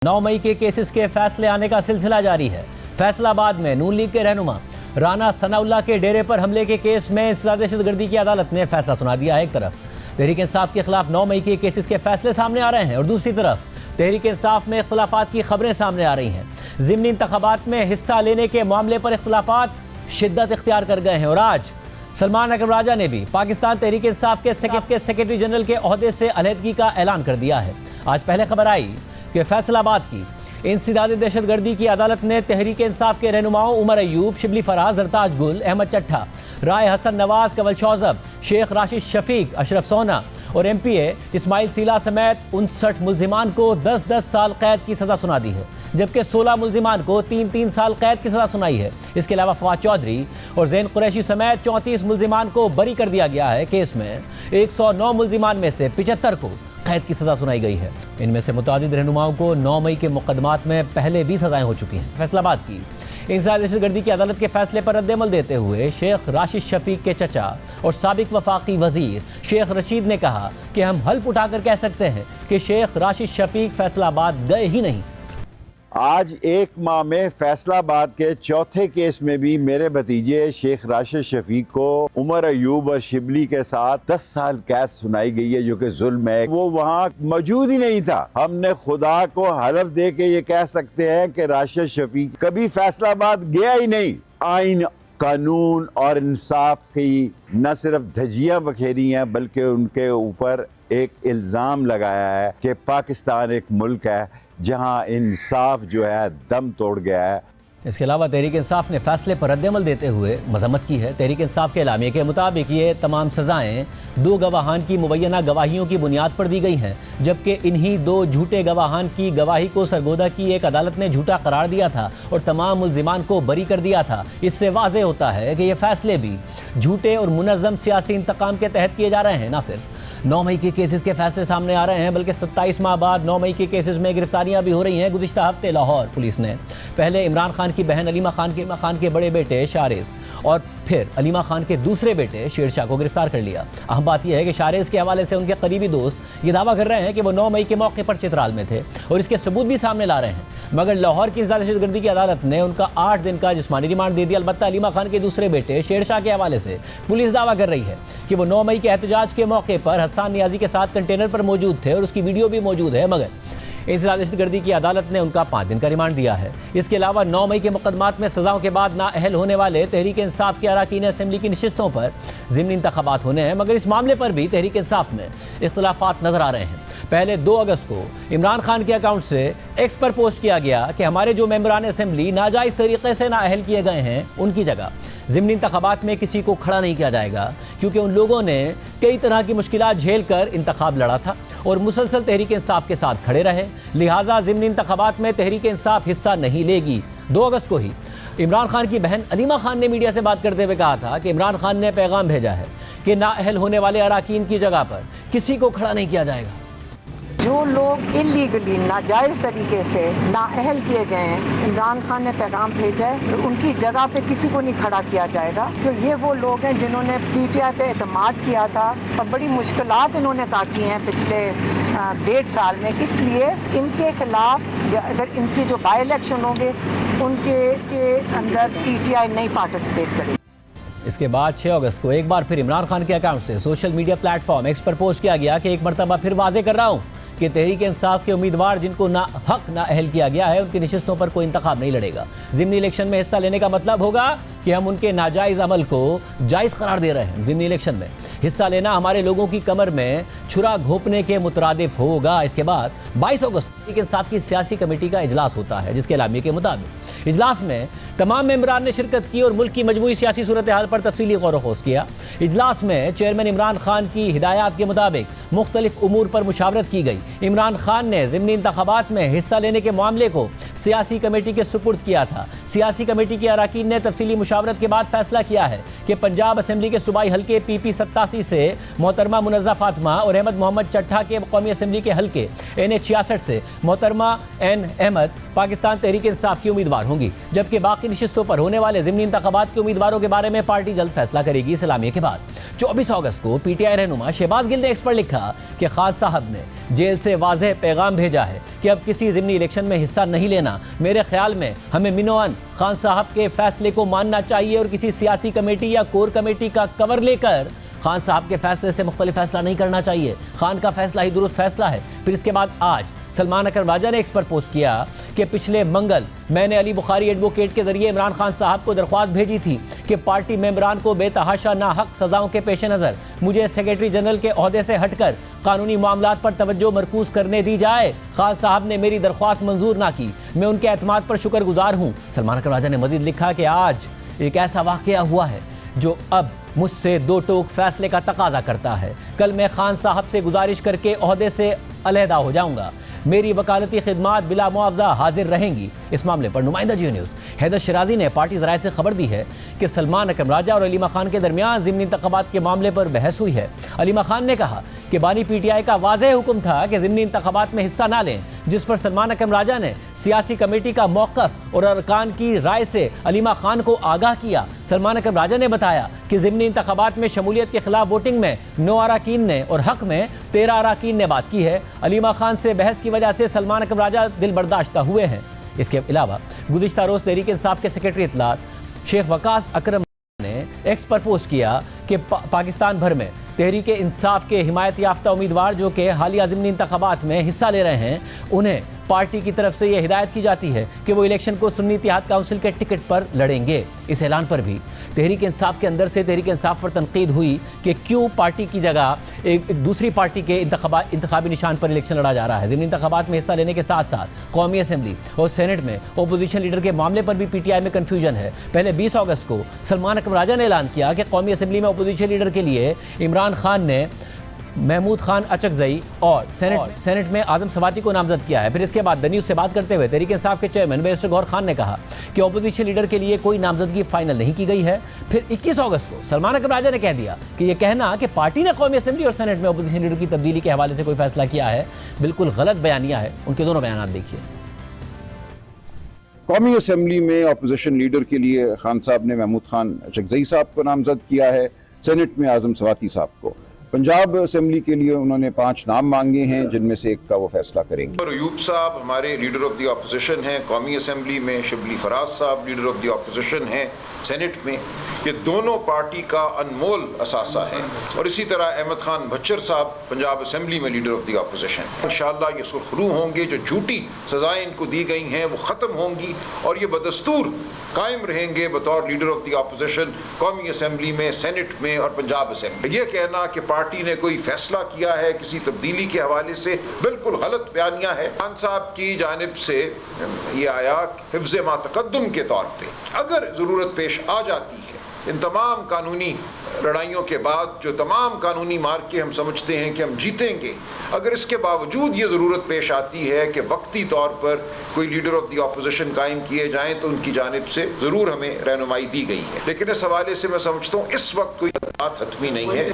9 मई के केसेस के फैसले आने का सिलसिला जारी है। फैसलाबाद में नून लीग के रहनुमा राना सनाउल्लाह के डेरे पर हमले के केस में इंसदाद दहशतगर्दी की अदालत ने फैसला सुना दिया है। एक तरफ तहरीक इंसाफ के खिलाफ 9 मई के केसेस के फैसले सामने आ रहे हैं और दूसरी तरफ तहरीक इंसाफ में इख्तलाफात की खबरें सामने आ रही हैं। ज़िमनी इंतखाबात में हिस्सा लेने के मामले पर इख्तलाफात शिद्दत इख्तियार कर गए हैं और आज सलमान अकरम राजा ने भी पाकिस्तान तहरीक इंसाफ के सेक्रेटरी जनरल के ओहदे से अलहदगी का ऐलान कर दिया है। आज पहले खबर आई कि फैसलाबाद की इंसदाद दहशतगर्दी की अदालत ने तहरीक इंसाफ के रहनुमाओं उमर अयूब, शिबली फराज, जरताज गुल, अहमद चट्ठा, राय हसन नवाज, कंवल शौजब, शेख राशिद शफीक, अशरफ सोना और MPA इस्माइल सीला समेत 59 मुल्जिमान को 10-10 साल कैद की सज़ा सुना दी है, जबकि 16 मुल्जिमान को 3-3 साल कैद की सज़ा सुनाई है। इसके अलावा फवाद चौधरी और जैन कुरैशी समेत 34 मुल्जिमान को बरी कर दिया गया है। केस में 109 मुल्जिमान में से 75 को कैद की सज़ा सुनाई गई है। इनमें से मुतादिद रहनुमाओं को 9 मई के मुकदमात में पहले भी सज़ाएं हो चुकी हैं। फैसलाबाद की इंसदाद दहशतगर्दी की अदालत के फैसले पर रद्द-ए-अमल देते हुए शेख राशिद शफीक के चचा और साबिक वफाकी वजीर शेख रशीद ने कहा कि हम हल्फ उठाकर कह सकते हैं कि शेख राशिद शफीक फैसलाबाद गए ही नहीं। आज 1 माह में फैसलाबाद के चौथे केस में भी मेरे भतीजे शेख राशिद शफीक को उमर अयूब और शिबली के साथ 10 साल कैद सुनाई गई है, जो कि जुल्म है। वो वहाँ मौजूद ही नहीं था। हमने खुदा को हलफ दे के ये कह सकते हैं कि राशिद शफीक कभी फैसलाबाद गया ही नहीं। आइन, कानून और इंसाफ की न सिर्फ धज्जियां बखेरी हैं, बल्कि उनके ऊपर एक इल्ज़ाम लगाया है कि पाकिस्तान एक मुल्क है जहां इंसाफ जो है दम तोड़ गया है। इसके अलावा तहरीक इंसाफ ने फैसले पर रद्द-ए-अमल देते हुए मजम्मत की है। तहरीक इंसाफ के एलामिये के मुताबिक ये तमाम सज़ाएँ 2 गवाहान की मुबैना गवाहियों की बुनियाद पर दी गई हैं, जबकि इन्हीं 2 झूठे गवाहान की गवाही को सरगोदा की एक अदालत ने झूठा करार दिया था और तमाम मुल्जिमान को बरी कर दिया था। इससे वाज़ेह होता है कि ये फैसले भी झूठे और मुनज़्ज़म सियासी इंतकाम के तहत किए जा रहे हैं। न सिर्फ 9 मई के केसेस के फैसले सामने आ रहे हैं, बल्कि 27 माह बाद 9 मई के केसेस में गिरफ्तारियां भी हो रही हैं। गुज़िश्ता हफ्ते लाहौर पुलिस ने पहले इमरान खान की बहन अलीमा खान के बड़े बेटे शारेज़ और फिर अलीमा खान के दूसरे बेटे शेरशाह को गिरफ्तार कर लिया। अहम बात यह है कि शारेज़ के हवाले से उनके करीबी दोस्त ये दावा कर रहे हैं कि वो 9 मई के मौके पर चित्राल में थे और इसके सबूत भी सामने ला रहे हैं, मगर लाहौर की इंसदाद दहशतगर्दी की अदालत ने उनका 8 दिन का जिस्मानी रिमांड दे दिया। अलबत्ता अलीमा खान के दूसरे बेटे शेरशाह के हवाले से पुलिस दावा कर रही है कि वो 9 मई के एहतजाज के मौके पर हसन नियाजी के साथ कंटेनर पर मौजूद थे और उसकी वीडियो भी मौजूद है, मगर इंसदाद दहशतगर्दी की अदालत ने उनका 5 दिन का रिमांड दिया है। इसके अलावा 9 मई के मुकदमात में सज़ाओं के बाद नाअहल होने वाले तहरीक इंसाफ के अरकान असेंबली की नशिस्तों पर ज़िमनी इंतखाबात होने हैं, मगर इस मामले पर भी तहरीक इंसाफ में इख्तलाफात नजर आ रहे हैं। पहले 2 अगस्त को इमरान खान के अकाउंट से एक्स पर पोस्ट किया गया कि हमारे जो मेंबरान असेंबली नाजायज़ तरीके से नाअहल किए गए हैं, उनकी जगह ज़िमनी इंतखाबात में किसी को खड़ा नहीं किया जाएगा, क्योंकि उन लोगों ने कई तरह की मुश्किलात झेल कर इंतखाब लड़ा था और मुसलसल तहरीक इंसाफ के साथ खड़े रहे, लिहाजा ज़िमनी इंतखाबात में तहरीक इंसाफ हिस्सा नहीं लेगी। 2 अगस्त को ही इमरान खान की बहन अलीमा खान ने मीडिया से बात करते हुए कहा था कि इमरान खान ने पैगाम भेजा है कि नाअहल होने वाले अरकान की जगह पर किसी को खड़ा नहीं किया जाएगा। जो लोग इलीगली नाजायज़ तरीके से नाअहल किए गए हैं, इमरान खान ने पैगाम भेजा है तो उनकी जगह पे किसी को नहीं खड़ा किया जाएगा, क्योंकि ये वो लोग हैं जिन्होंने PTI पे एतमाद किया था और बड़ी मुश्किलात इन्होंने काटी हैं पिछले 1.5 साल में। इसलिए इनके खिलाफ अगर इनकी जो बाई इलेक्शन होंगे उनके अंदर PTI नहीं पार्टिसिपेट करेगी। इसके बाद 6 अगस्त को एक बार फिर इमरान खान के अकाउंट से सोशल मीडिया प्लेटफॉर्म एक्स पर पोस्ट किया गया कि एक मरतबा फिर वाजे कर रहा हूँ कि तहरीक इंसाफ के उम्मीदवार जिनको ना हक ना अहल किया गया है, उनकी नशिस्तों पर कोई इंतखाब नहीं लड़ेगा। ज़िमनी इलेक्शन में हिस्सा लेने का मतलब होगा कि हम उनके नाजायज़ अमल को जायज़ करार दे रहे हैं। ज़िमनी इलेक्शन में हिस्सा लेना हमारे लोगों की कमर में छुरा घोंपने के मुतरादिफ होगा। इसके बाद 22 अगस्त तहरीक इंसाफ की सियासी कमेटी का इजलास होता है, जिसके एलामिये के मुताबिक इजलास में तमाम मेंबरान ने शिरकत की और मुल्क की मजमूई सियासी सूरत हाल पर तफसीली गौर व खोज किया। इजलास में चेयरमैन इमरान खान की हिदायत के मुताबिक मुख्तलिफ उमूर पर मुशावरत की गई। इमरान खान ने ज़िमनी इंतखाबात में हिस्सा लेने के मामले को सियासी कमेटी के सुपुर्द किया था। सियासी कमेटी के अरकान ने तफसीली मुशावरत के बाद फैसला किया है कि पंजाब असेंबली के सूबाई हल्के PP 87 से मोहतरमा मुनज़्ज़ा फातिमा और अहमद मोहम्मद चट्ठा के कौमी असेंबली के हल्के NH 66 से मोहतरमा N अहमद पाकिस्तान तहरीक इंसाफ की उम्मीदवार होंगी, जबकि बाकी नशिस्तों पर होने वाले ज़िमनी इंतखाबात के उम्मीदवारों के बारे में पार्टी जल्द फैसला करेगी। इस एलामिये के बाद 24 अगस्त को पीटीआई रहनुमा शहबाज गिल ने एक्स पर लिखा कि खान साहब ने जेल से वाज़ेह पैगाम भेजा है कि अब किसी ज़िमनी इलेक्शन में हिस्सा नहीं लेना। मेरे ख्याल में हमें मिनोअन खान साहब के फैसले को मानना चाहिए और किसी सियासी कमेटी या कोर कमेटी का कवर लेकर खान साहब के फैसले से मुख्तलिफ फैसला नहीं करना चाहिए। खान का फैसला ही दुरुस्त फैसला है। फिर इसके बाद आज सलमान अकरम राजा ने एक्स पर पोस्ट किया कि पिछले मंगल मैंने अली बुखारी एडवोकेट के जरिए इमरान खान साहब को दरख्वास्त भेजी थी कि पार्टी मेंबरान को बेतहाशा नाहक सजाओं के पेश नज़र मुझे सेक्रेटरी जनरल के ओहदे से हटकर कानूनी मामलात पर तवज्जो मरकूज करने दी जाए। खान साहब ने मेरी दरख्वास्त मंजूर ना की। मैं उनके एतमाद पर शुक्रगुजार हूँ। सलमान अकरम राजा ने मजीद लिखा कि आज एक ऐसा वाक़या हुआ है जो अब मुझसे दो टोक फैसले का तकाजा करता है। कल मैं खान साहब से गुजारिश करके ओहदे से अलहदा हो जाऊंगा। मेरी वकालती खिदमात बिला मुआवजा हाजिर रहेंगी। इस मामले पर नुमाइंदा जियो न्यूज़ हैदर शराजी ने पार्टी ज़राए से खबर दी है कि सलमान अकरम राजा और अलीमा खान के दरमियान ज़िमनी इंतखाबात के मामले पर बहस हुई है। अलीमा खान ने कहा कि बानी पीटीआई का वाज़ेह हुक्म था कि ज़िमनी इंतखाबात में हिस्सा ना लें, जिस पर सलमान अकरम राजा ने सियासी कमेटी का मौक़िफ़ और अरकान की राय से अलीमा खान को आगाह किया। सलमान अकरम राजा ने बताया कि ज़िमनी इंतखाबात में शमूलियत के खिलाफ वोटिंग में 9 अरकान ने और हक़ में 13 अरकान ने बात की है। अलीमा खान से बहस की वजह से सलमान अकरम राजा दिल बर्दाश्ता हुए हैं। इसके अलावा गुज़िश्ता रोज़ तहरीक इंसाफ के सेक्रेटरी इत्तलात शेख वकास अकरम ने एक्स पर पोस्ट किया कि पाकिस्तान भर में तहरीक इंसाफ के हिमायत याफ्ता उम्मीदवार जो कि हालिया ज़िमनी इंतखाबात में हिस्सा ले रहे हैं, उन्हें पार्टी की तरफ से यह हिदायत की जाती है कि वो इलेक्शन को सुन्नी इत्तेहाद काउंसिल के टिकट पर लड़ेंगे। इस ऐलान पर भी तहरीक इंसाफ के अंदर से तहरीक इंसाफ पर तनकीद हुई कि क्यों पार्टी की जगह एक दूसरी पार्टी के इंतखाबी निशान पर इलेक्शन लड़ा जा रहा है। ज़िमनी इंतखाबात में हिस्सा लेने के साथ साथ कौमी असम्बली और सेनेट में अपोजिशन लीडर के मामले पर भी पीटीआई में कन्फ्यूजन है। पहले 20 अगस्त को सलमान अकरम राजा ने ऐलान किया कि कौमी असम्बली में अपोजिशन लीडर के लिए इमरान खान ने महमूद खान अचकजई और सेनेट में आजम सवाती को नामजद किया है। फिर इसके बाद द न्यूज़ से बात करते हुए तहरीक इंसाफ के चेयरमैन बैरिस्टर गौहर खान ने कहा कि अपोजिशन लीडर के लिए कोई नामजदगी फाइनल नहीं की गई है। फिर 21 अगस्त को सलमान अकरम राजा ने कह दिया कि यह कहना कि पार्टी ने कौमी असम्बली और सेनेट में अपोजिशन लीडर की तब्दीली के हवाले से कोई फैसला किया है, बिल्कुल गलत बयानिया है। उनके दोनों बयान देखिए। कौमी असम्बली में अपोजिशन लीडर के लिए खान साहब ने महमूद खान अचकजई साहब को नामजद किया है, सेनेट में आजम सवाती साहब को। पंजाब असम्बली के लिए उन्होंने 5 नाम मांगे हैं, जिनमें से एक का वो फैसला करेंगे। अयूब साहब हमारे लीडर ऑफ द अपोजिशन हैं कौमी असम्बली में, शिबली फराज साहब लीडर ऑफ द अपोजिशन हैं सेनेट में। ये दोनों पार्टी का अनमोल असासा है। और इसी तरह अहमद खान भच्चर साहब पंजाब असम्बली में लीडर ऑफ द अपोजिशन। इंशाअल्लाह ये सुरखरू होंगे, जो झूठी सजाएं इनको दी गई हैं वो ख़त्म होंगी और ये बदस्तूर कायम रहेंगे बतौर लीडर ऑफ द अपोजिशन कौमी असम्बली में, सेनेट में और पंजाब असम्बली। ये कहना कि पार्टी ने कोई फैसला किया है किसी तब्दीली के हवाले से, बिल्कुल गलत बयानिया है। खान साहब की जानिब से ये आया हिफ्ज़ मा तक़द्दुम के तौर पे अगर ज़रूरत पेश आ जाती है इन तमाम कानूनी लड़ाइयों के बाद, जो तमाम कानूनी मार्ग के हम समझते हैं कि हम जीतेंगे, अगर इसके बावजूद ये ज़रूरत पेश आती है कि वक्ती तौर पर कोई लीडर ऑफ द अपोजिशन कायम किए जाएं, तो उनकी जानिब से ज़रूर हमें रहनुमाई दी गई है। लेकिन इस हवाले से मैं समझता हूँ इस वक्त कोई बात हतमी नहीं है।